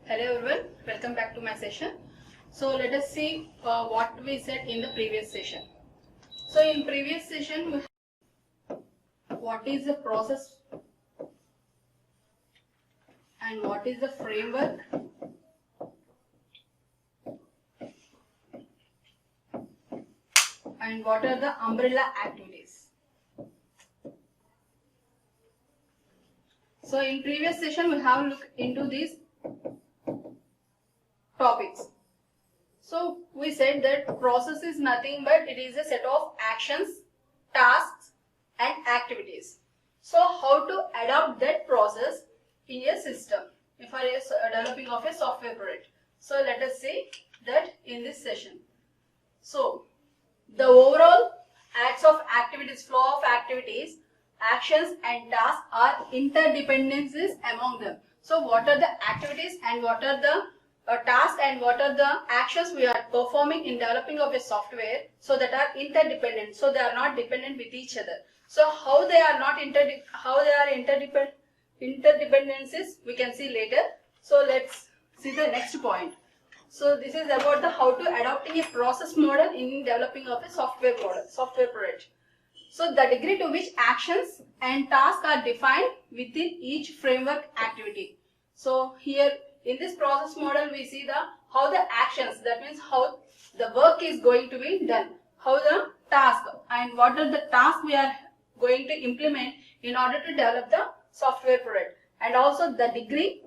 Hello everyone, welcome back to my session. So let us see what we said in the previous session. So in previous session, what is the process and what is the framework and what are the umbrella activities. So in previous session, we have looked into these topics. So we said that process is nothing but it is a set of actions, tasks and activities. So how to adopt that process in a system if I is developing of a software product. So let us see that in this session. So the overall acts of activities, flow of activities, actions and tasks are interdependencies among them. So what are the activities and what are the tasks and what are the actions we are performing in developing of a software, so that are interdependent, so they are not dependent with each other. So how they are not interdependencies we can see later. So let's see the next point. So this is about the how to adopting a process model in developing of a software product. So the degree to which actions and tasks are defined within each framework activity. So here in this process model we see the how the actions, that means how the work is going to be done, how the task and what are the tasks we are going to implement in order to develop the software product, and also the degree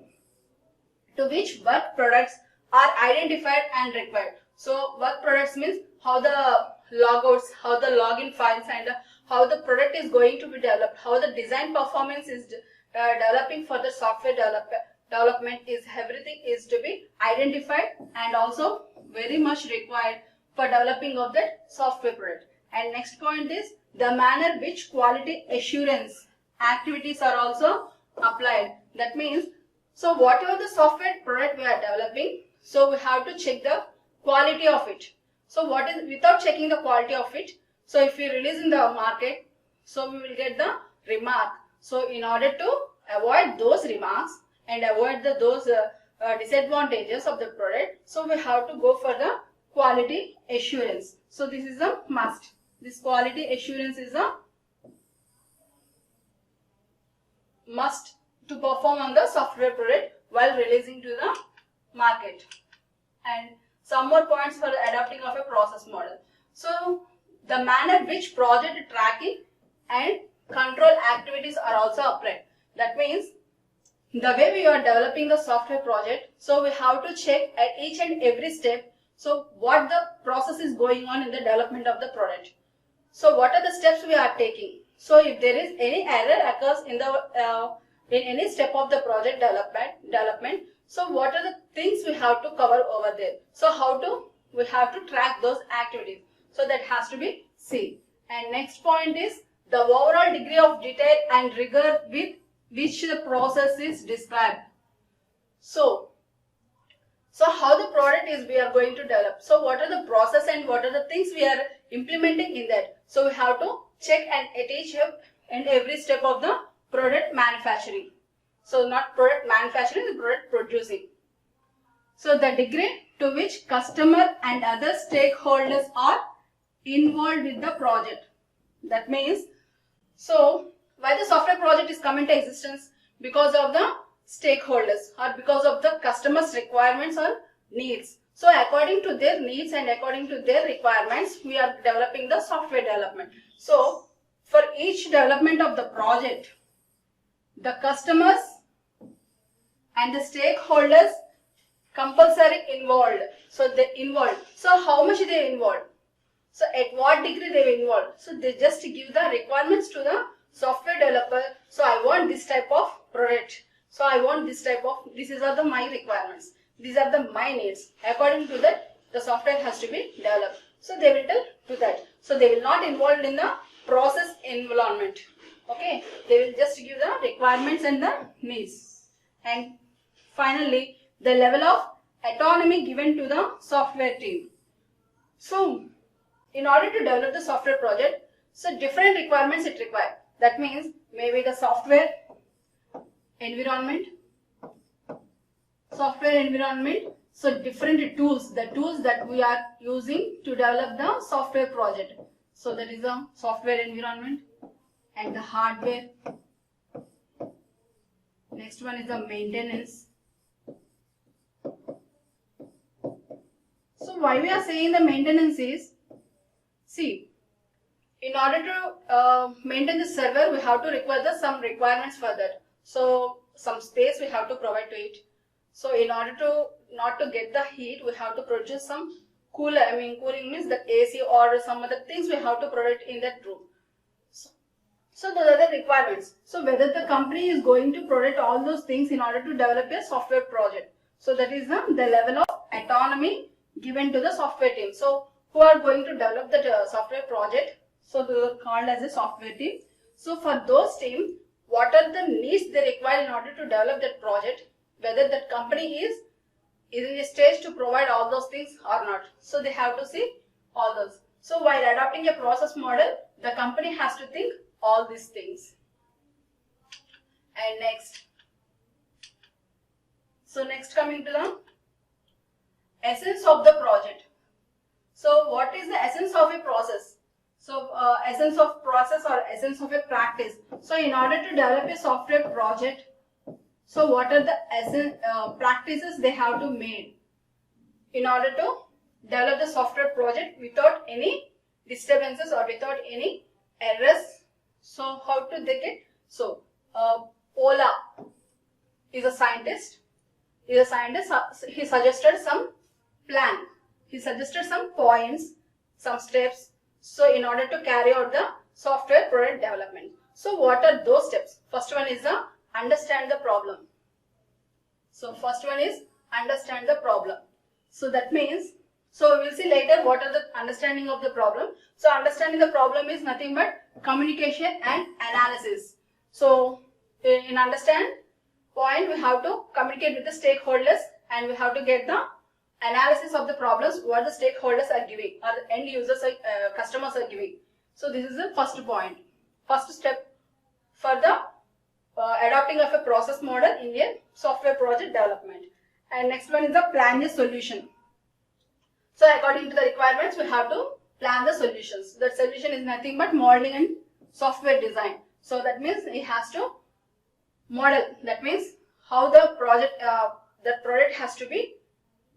to which work products are identified and required. So work products means how the logouts, how the login files and how the product is going to be developed, how the design performance is developing for the software development, is everything is to be identified and also very much required for developing of that software product. And next point is the manner which quality assurance activities are also applied. That means, so whatever the software product we are developing, so we have to check the quality of it. So what is, without checking the quality of it, so if we release in the market, so we will get the remark. So in order to avoid those remarks and avoid those disadvantages of the product, so we have to go for the quality assurance. So this is a must. This quality assurance is a must to perform on the software product while releasing to the market. And some more points for adopting of a process model. So the manner which project tracking and control activities are also applied. That means the way we are developing the software project, so we have to check at each and every step, so what the process is going on in the development of the product. So what are the steps we are taking? So if there is any error occurs in the in any step of the project development, so what are the things we have to cover over there? So we have to track those activities. So that has to be seen. And next point is the overall degree of detail and rigor with which the process is described. So how the product is we are going to develop. So what are the process and what are the things we are implementing in that. So we have to check and at each and every step of the product manufacturing. So not product manufacturing, the product producing. So the degree to which customer and other stakeholders are involved with the project. That means, so why the software project is come into existence? Because of the stakeholders or because of the customers' requirements or needs. So according to their needs and according to their requirements, we are developing the software development. So for each development of the project, the customers and the stakeholders compulsory involved. So they involved. So how much they involved? So at what degree they involved? So they just give the requirements to the software developer. So I want this type of product. So I want this type of, these are my requirements. These are my needs. According to that, the software has to be developed. So they will tell to that. So they will not involved in the process involvement. Okay. They will just give the requirements and the needs. And finally, the level of autonomy given to the software team. So in order to develop the software project, so different requirements it requires. That means maybe the software environment, software environment. So different tools, the tools that we are using to develop the software project. So that is a software environment and the hardware. Next one is the maintenance. So why we are saying the maintenance is, see, in order to maintain the server, we have to require some requirements for that. So some space we have to provide to it. So in order to not to get the heat, we have to produce some cooler. I mean, cooling means the AC or some other things we have to provide in that room. So those are the requirements. So whether the company is going to provide all those things in order to develop a software project. So that is the level of autonomy given to the software team. So who are going to develop the software project? So they are called as a software team. So for those team, what are the needs they require in order to develop that project? Whether that company is in a stage to provide all those things or not. So they have to see all those. So while adopting a process model, the company has to think all these things. And next. So next, coming to the essence of the project. So what is the essence of a process? So essence of process or essence of a practice. So in order to develop a software project, so what are the essence practices they have to make in order to develop the software project without any disturbances or without any errors? So how to they get? So Ola is a scientist. He suggested some plan. He suggested some points, some steps. So in order to carry out the software product development. So what are those steps? First one is the understand the problem. So first one is understand the problem. So that means, so we will see later what are the understanding of the problem. So understanding the problem is nothing but communication and analysis. So in understand point, we have to communicate with the stakeholders and we have to get the analysis of the problems what the stakeholders are giving or the end users or customers are giving. So this is the first point, first step for the adopting of a process model in a software project development. And next one is the plan the solution. So according to the requirements, we have to plan the solutions. That solution is nothing but modeling and software design. So that means it has to model. That means how the project, the product has to be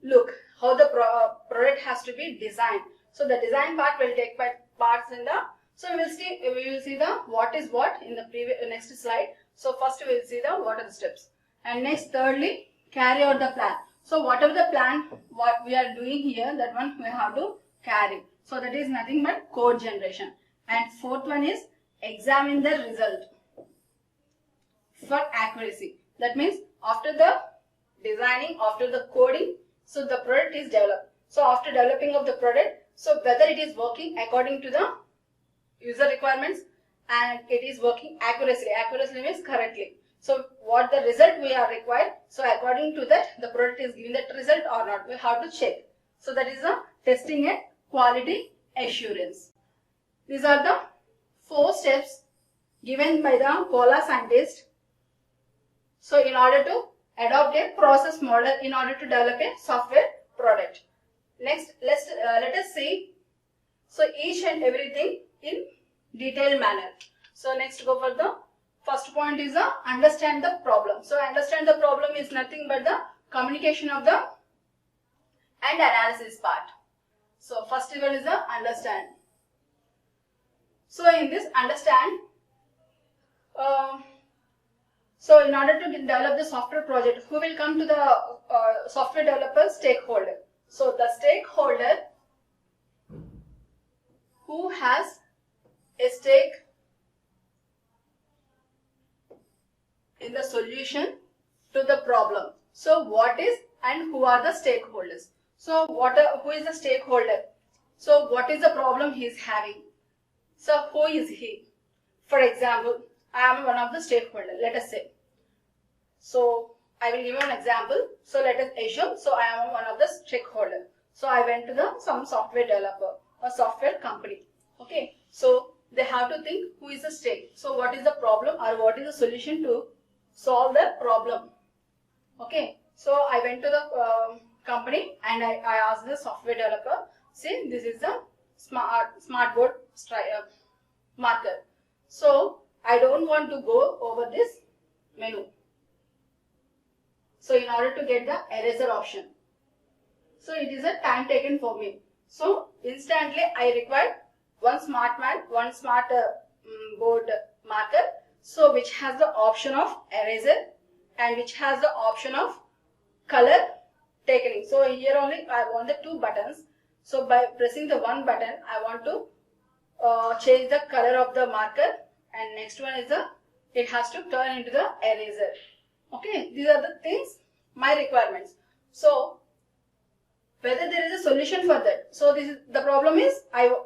look, how the product has to be designed. So the design part will take parts in the. So we will see the what is what in the next slide. So first we will see the what are the steps, and next thirdly carry out the plan. So whatever the plan what we are doing here, that one we have to carry. So that is nothing but code generation. And fourth one is examine the result for accuracy. That means after the designing, after the coding, so the product is developed. So after developing of the product, so whether it is working according to the user requirements and it is working accurately. Accurately means correctly. So what the result we are required. So according to that, the product is giving that result or not. We have to check. So that is the testing and quality assurance. These are the 4 steps given by the Polar scientist. So in order to adopt a process model in order to develop a software product. Next, let us see. So each and everything in detailed manner. So next go for the first point is the understand the problem. So understand the problem is nothing but the communication of the and analysis part. So first one is the understand. So in this understand, so in order to develop the software project, who will come to the software developer? Stakeholder. So the stakeholder who has a stake in the solution to the problem. So what is and who are the stakeholders? So who is the stakeholder? So what is the problem he is having? So who is he? For example, I am one of the stakeholders, let us say. So I will give you an example. So let us assume, so I am one of the stakeholders. So I went to some software developer or software company. Okay, so they have to think who is the stake. So what is the problem or what is the solution to solve the problem. Okay, So I went to the company and I asked the software developer, see, this is the smart board marker. So I don't want to go over this menu. So in order to get the eraser option, so it is a time taken for me. So instantly I required one smart board marker, so which has the option of eraser and which has the option of color taking. So here only I want the two buttons. So by pressing the one button, I want to change the color of the marker, and next one is it has to turn into the eraser. Okay, these are the things, my requirements. So whether there is a solution for that. So this is the problem is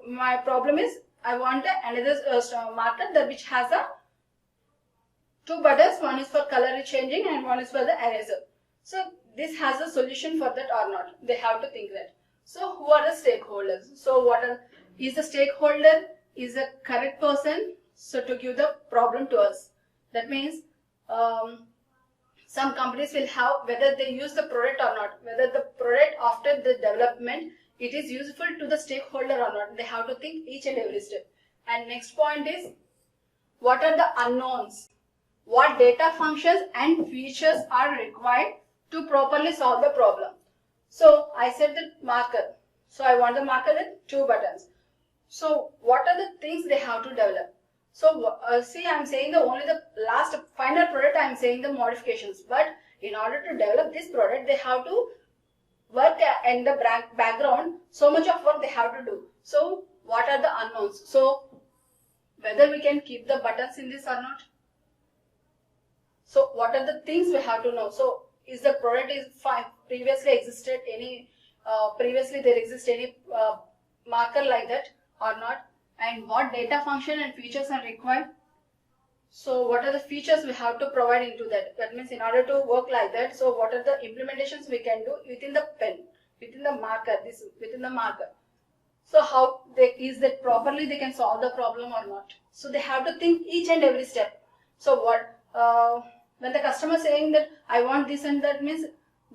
my problem is I want another marker that which has a two buttons. One is for color changing and one is for the eraser. So this has a solution for that or not? They have to think that. So who are the stakeholders? So is the stakeholder is the correct person so to give the problem to us? That means some companies will have whether they use the product or not, whether the product after the development it is useful to the stakeholder or not. They have to think each and every step. And next point is, what are the unknowns? What data functions and features are required to properly solve the problem? So I said the marker. So I want the marker with two buttons. So what are the things they have to develop? So see, I am saying only the last final product, I am saying the modifications. But in order to develop this product, they have to work in the background. So much of work they have to do. So what are the unknowns? So whether we can keep the buttons in this or not. So what are the things we have to know? So is the product is fine, previously existed any previously there exists any marker like that or not, and what data function and features are required. So what are the features we have to provide into that? That means in order to work like that, so what are the implementations we can do within the pen, within the marker, within the marker. So how is that properly they can solve the problem or not? So they have to think each and every step. So what when the customer is saying that I want this and that, means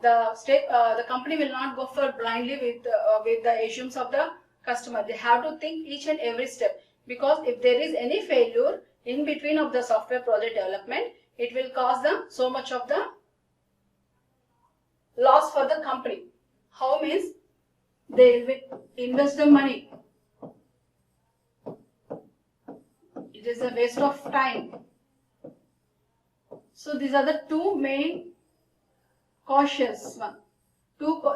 the company will not go for blindly with the issues of the customer. They have to think each and every step, because if there is any failure in between of the software project development, it will cause them so much of the loss for the company. How means they will invest the money. It is a waste of time. So these are the two main cautious one.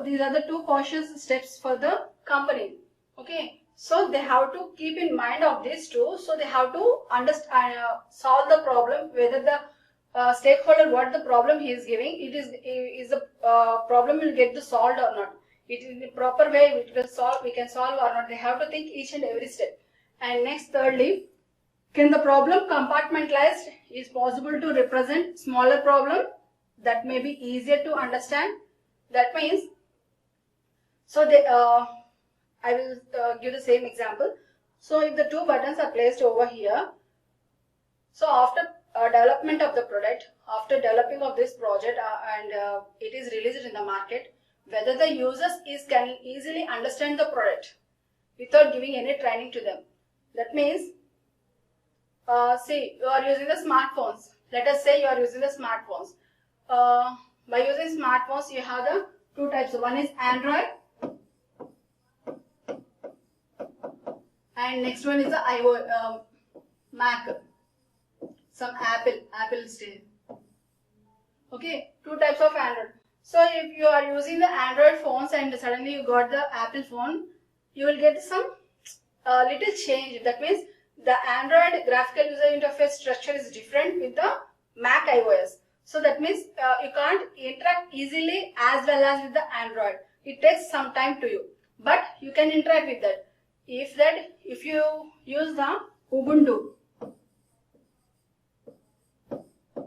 These are the two cautious steps for the company. Okay, so they have to keep in mind of these two. So they have to understand, solve the problem, whether the stakeholder what the problem he is giving, is the problem will get solved or not. It is the proper way we can solve or not. They have to think each and every step. And next, thirdly, can the problem compartmentalized is possible to represent smaller problem that may be easier to understand. That means, so I will give the same example. So if the two buttons are placed over here, so after development of the product, after developing of this project and it is released in the market, whether the users can easily understand the product without giving any training to them. That means, see, you are using the smartphones. Let us say you are using the smartphones. By using smartphones, you have the two types. One is Android, and next one is the Mac. Some Apple still. Okay, two types of Android. So if you are using the Android phones and suddenly you got the Apple phone, you will get some little change. That means the Android graphical user interface structure is different with the Mac iOS. So that means you can't interact easily as well as with the Android. It takes some time to you, but you can interact with that. If you use the Ubuntu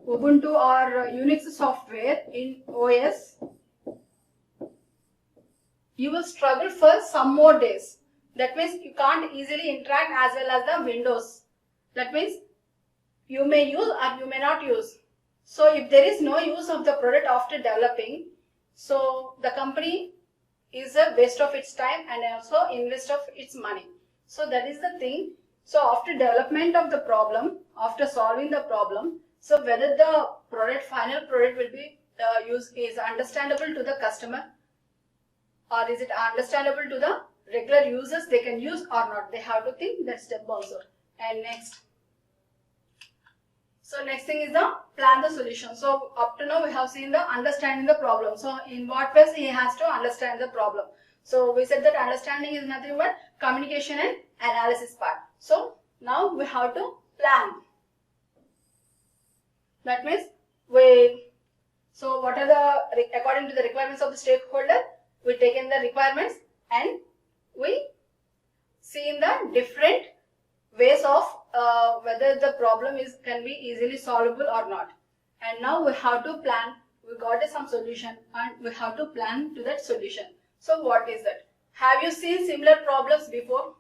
or Unix software in OS, you will struggle for some more days. That means you can't easily interact as well as the Windows. That means you may use or you may not use. So if there is no use of the product after developing, So the company is a waste of its time and also invest of its money. So that is the thing. So after development of the problem, after solving the problem, so whether the final product will be is understandable to the customer, or is it understandable to the regular users, they can use or not, they have to think that step also. And next thing is the plan the solution. So up to now we have seen the understanding the problem. So in what ways he has to understand the problem. So we said that understanding is nothing but communication and analysis part. So now we have to plan. That means what are the, according to the requirements of the stakeholder, we take in the requirements and we see in the different ways of whether the problem can be easily solvable or not. And now we have to plan. We got some solution and we have to plan to that solution. So what is that? Have you seen similar problems before?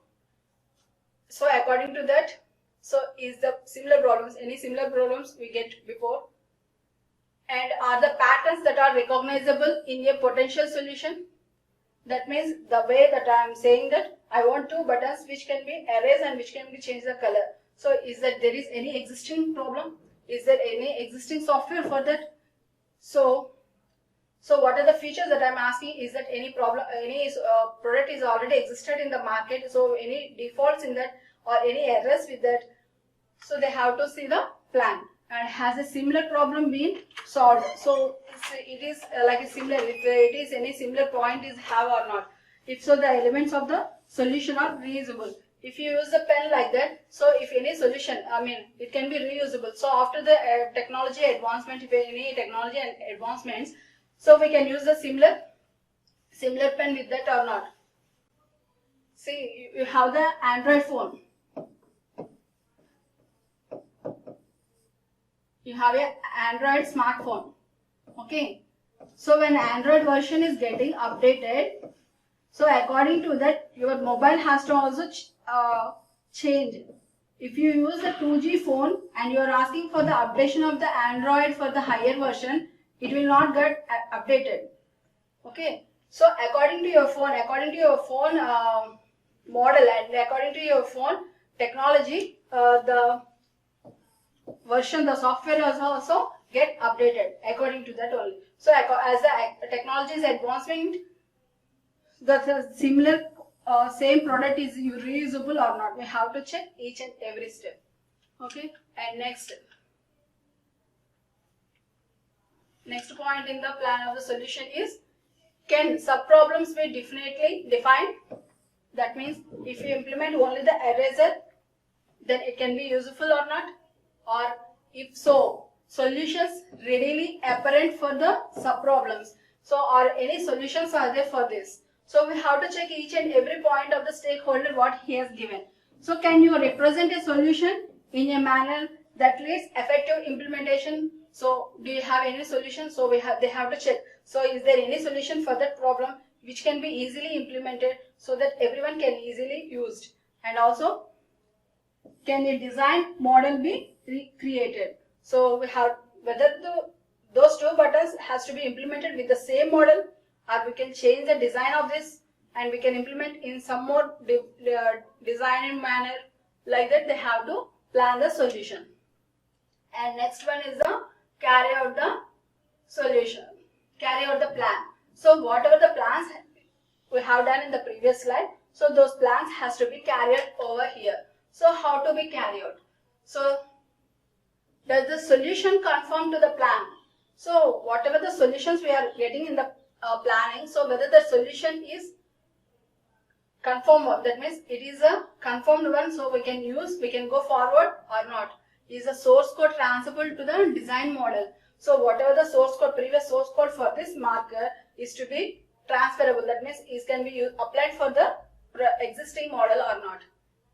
So according to that, so is the similar problems, any similar problems we get before? And are the patterns that are recognizable in a potential solution? That means the way that I am saying that I want 2 buttons which can be erased and which can be changed the color. So is that there is any existing problem? Is there any existing software for that? So what are the features that I am asking? Is that any problem, any product is already existed in the market, so any defaults in that or any errors with that? So they have to see the plan. And has a similar problem been solved? So it is like a similar, if it is any similar point is have or not. If so, the elements of the solution are reusable. If you use the pen like that, so if any solution, it can be reusable. So after the technology advancement, if any technology and advancements, so we can use the similar pen with that or not. See, you have the Android phone. You have an Android smartphone. Okay. So when Android version is getting updated, so according to that, your mobile has to also change. If you use a 2G phone and you are asking for the updation of the Android for the higher version, it will not get updated. Okay. So according to your phone model and according to your phone technology, the version, the software also get updated according to that only. So as the technology is advancing, the similar same product is reusable or not. We have to check each and every step. Okay. And next point in the plan of the solution is, can sub-problems be definitely defined? That means if you implement only the eraser, then it can be useful or not? Or if so, solutions readily apparent for the sub-problems. So are any solutions are there for this? So we have to check each and every point of the stakeholder what he has given. So can you represent a solution in a manner that leads effective implementation? So do you have any solution? So they have to check. So is there any solution for that problem which can be easily implemented so that everyone can easily used? And also, can a design model be recreated? So we have whether those 2 buttons has to be implemented with the same model, or we can change the design of this and we can implement in some more design manner. Like that, they have to plan the solution. And next one is the carry out the solution, carry out the plan. So whatever the plans we have done in the previous slide, so those plans has to be carried over here. So how to be carried out? So does the solution conform to the plan? So whatever the solutions we are getting in the planning, so whether the solution is conform one, that means it is a conformed one, so we can go forward or not. Is the source code transferable to the design model? So whatever the source code, previous source code for this marker is to be transferable. That means it can be applied for the existing model or not.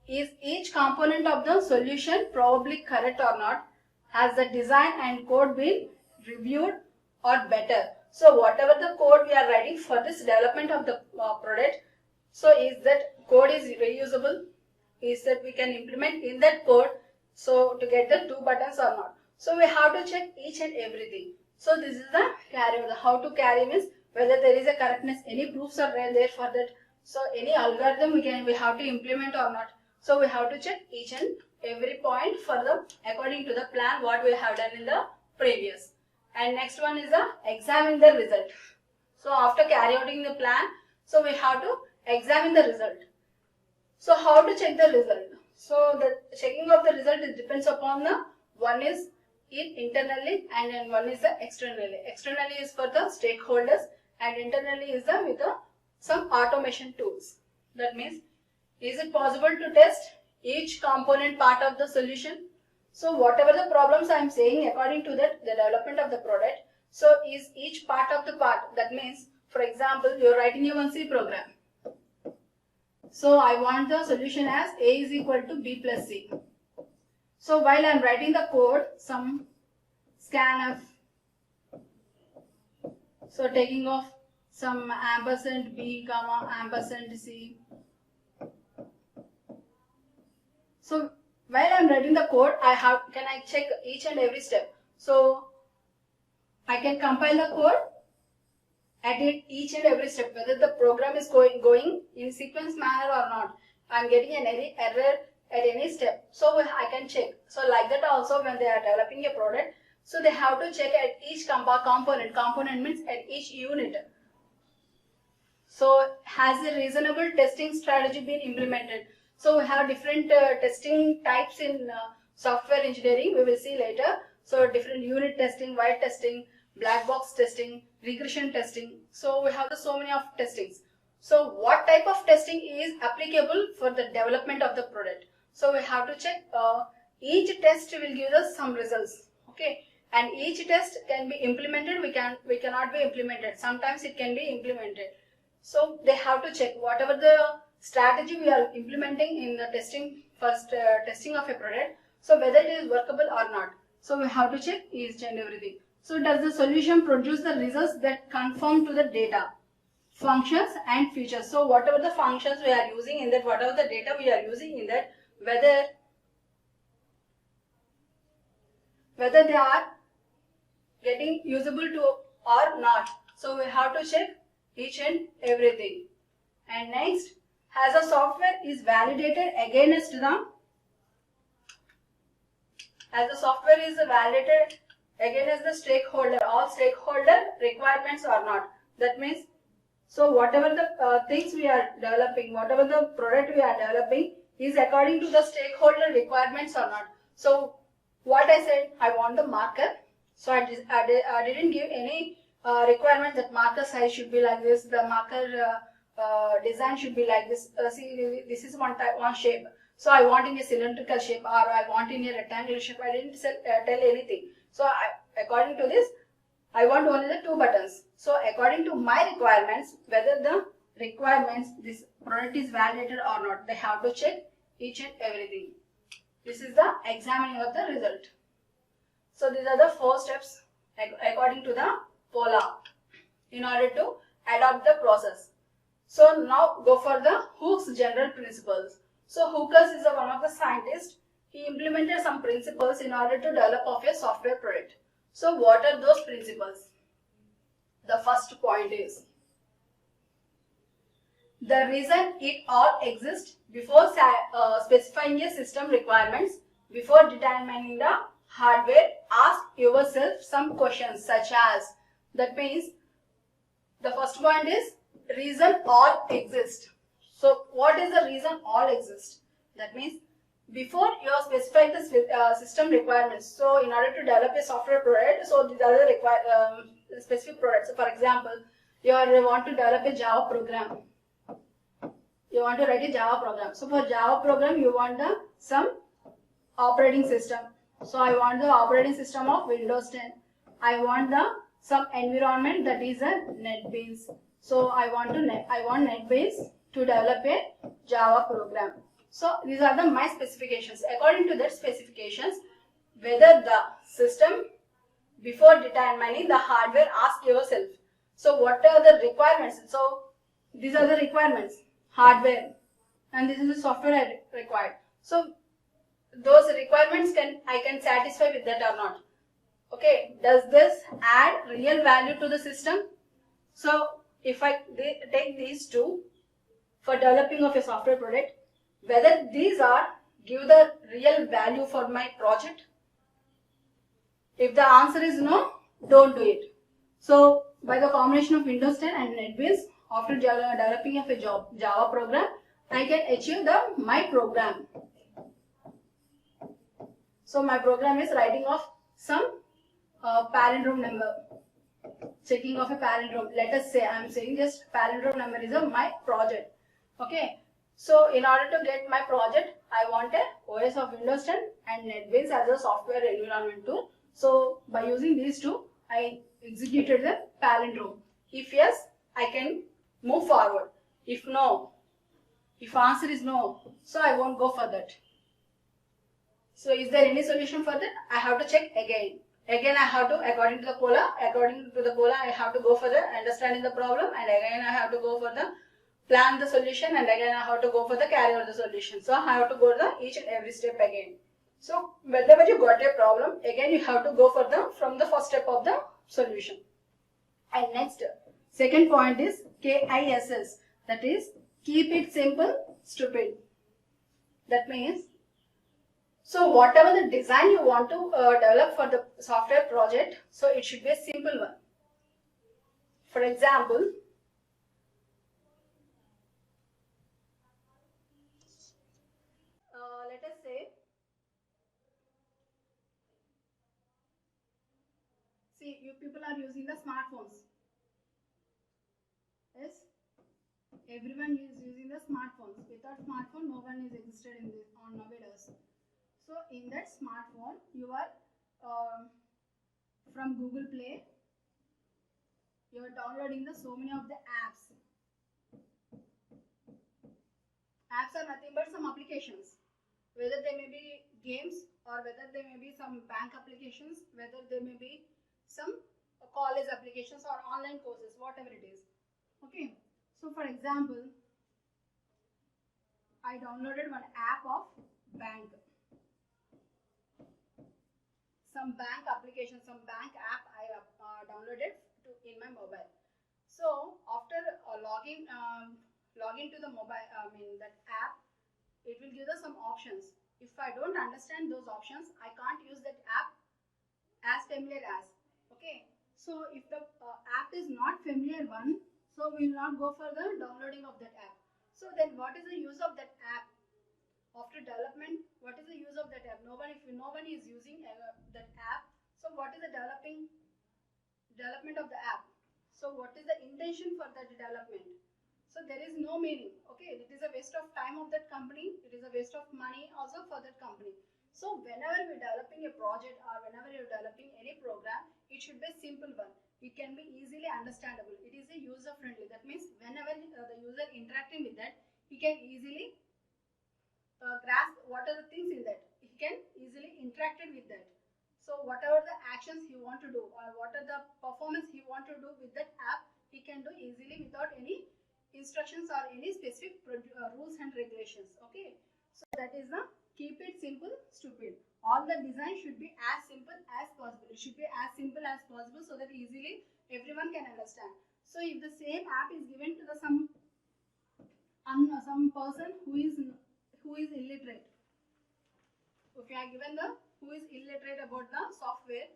Is each component of the solution probably correct or not? Has the design and code been reviewed or better? So whatever the code we are writing for this development of the product, so is that code is reusable? Is that we can implement in that code so to get the 2 buttons or not? So we have to check each and everything. So this is the carry. How to carry means whether there is a correctness, any proofs are there for that. So any algorithm we have to implement or not. So we have to check each and every point for the according to the plan what we have done in the previous. And next one is the examine the result. So after carrying out the plan, so we have to examine the result. So how to check the result? So the checking of the result depends upon the one is internally and then one is the externally. Externally is for the stakeholders and internally is the with the some automation tools. That means, is it possible to test each component part of the solution? So whatever the problems I am saying according to that the development of the product, so is each part of the part. That means, for example, you are writing a 1C program. So I want the solution as A is equal to B plus C. So while I am writing the code, some scanf, so taking off some ampersand B comma ampersand C. So while I am writing the code, can I check each and every step. So I can compile the code at each and every step, whether the program is going in sequence manner or not. I am getting an error at any step. So I can check. So like that also when they are developing a product, so they have to check at each component. Component means at each unit. So has a reasonable testing strategy been implemented? So we have different testing types in software engineering. We will see later. So different unit testing, white testing, black box testing, regression testing. So we have so many of testings. So what type of testing is applicable for the development of the product? So we have to check each test will give us some results. Okay, and each test can be implemented. We cannot be implemented. Sometimes it can be implemented. So they have to check whatever the strategy we are implementing in the testing testing of a product. So whether it is workable or not. So we have to check each and everything. So does the solution produce the results that conform to the data, functions and features? So whatever the functions we are using in that, whatever the data we are using in that, whether they are getting usable to or not. So we have to check each and everything. And next, as a software is validated against the stakeholder, all stakeholder requirements or not. That means, so whatever the things we are developing, whatever the product we are developing is according to the stakeholder requirements or not. So what I said, I want the marker. So I didn't give any requirement that marker size should be like this, the marker design should be like this. See, this is one shape. So I want in a cylindrical shape or I want in a rectangular shape. I didn't tell anything. So according to this, I want only the 2 buttons. So according to my requirements, whether the requirements, this product is validated or not, they have to check each and everything. This is the examining of the result. So these are the 4 steps according to the POLA in order to adopt the process. So now go for the Hooke's general principles. So Hooke is one of the scientists. He implemented some principles in order to develop of a software product. So what are those principles? The first point is the reason it all exists before specifying a system requirements, before determining the hardware, ask yourself some questions such as, that means the first point is reason all exist. So what is the reason all exist? That means before you are specifying the system requirements, so in order to develop a software product, so these are the specific products. So for example, you want to develop a Java program. You want to write a Java program. So for Java program, you want some operating system. So I want the operating system of Windows 10. I want some environment that is a NetBeans. So I want NetBeans to develop a Java program. So these are my specifications. According to that specifications, whether the system, before determining the hardware, ask yourself. So what are the requirements? So these are the requirements, hardware, and this is the software required. So those requirements I can satisfy with that or not. Okay, does this add real value to the system? So if I take these two for developing of a software product, whether these are give the real value for my project. If the answer is no, don't do it. So by the combination of Windows 10 and NetBeans, after developing of a Java program, I can achieve my program. So my program is writing of some palindrome number, checking of a palindrome. Let us say I am saying just palindrome number is my project. Okay. So in order to get my project, I want a OS of Windows 10 and NetBeans as a software environment tool. So by using these two, I executed the palindrome. If yes, I can move forward. If no, if answer is no, so I won't go for that. So is there any solution for that? I have to check again. Again I have to, according to the cola, I have to go for the understanding the problem, and again I have to go for the plan the solution, and again I have to go for the carry out the solution. So I have to go the each and every step again. So whenever you got a problem, again you have to go for from the first step of the solution. And next, second point is KISS, that is keep it simple, stupid. That means, so whatever the design you want to develop for the software project, so it should be a simple one. For example, let us say, see, you people are using the smartphones. Yes, everyone is using the smartphones. Without smartphone, no one is existed in this on nowadays. So in that smartphone, you are from Google Play, you are downloading so many of the apps. Apps are nothing but some applications, whether they may be games or whether they may be some bank applications, whether they may be some college applications or online courses, whatever it is. Okay, so for example, I downloaded one app of bank, some bank application, some bank app I downloaded in my mobile. So after login to the mobile, that app, it will give us some options. If I don't understand those options, I can't use that app as familiar as. Okay, so if the app is not familiar one, so we will not go for the downloading of that app. So then what is the use of that app? After development, what is the use of that app? If no one is using that app, so what is the development of the app? So what is the intention for that development? So there is no meaning. Okay, it is a waste of time of that company. It is a waste of money also for that company. So whenever we're developing a project or whenever you're developing any program, it should be a simple one. It can be easily understandable. It is a user friendly. That means whenever the user interacting with that, he can easily grasp what are the things in that. He can easily interact with that. So whatever the actions he want to do or what are the performance he want to do with that app, he can do easily without any instructions or any specific rules and regulations. Okay, so that is the keep it simple, stupid. All the design should be as simple as possible. It should be as simple as possible so that easily everyone can understand. So if the same app is given to the some person who is illiterate, if you are given the who is illiterate about the software,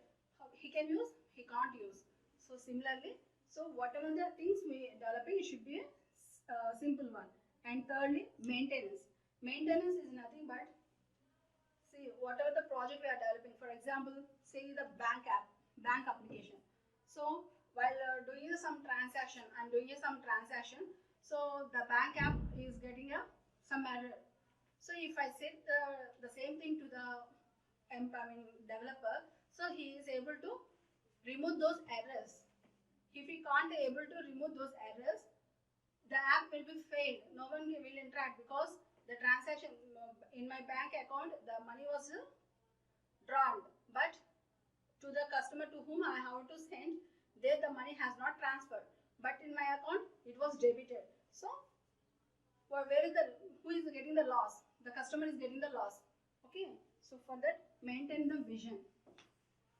he can use, he can't use. So similarly, so whatever the things we developing, it should be a simple one. And thirdly, maintenance. Maintenance is nothing but, see, whatever the project we are developing, for example, say the bank application. So while doing some transaction, so the bank app is getting some error. So if I set the same thing to the developer, so he is able to remove those errors. If he can't able to remove those errors, the app will be failed. No one will interact because the transaction in my bank account, the money was drawn, but to the customer to whom I have to send, there the money has not transferred. But in my account, it was debited. So where is who is getting the loss? The customer is getting the loss. Okay, so for that, maintain the vision.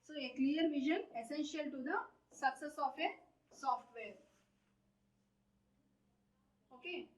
So a clear vision essential to the success of a software. Okay.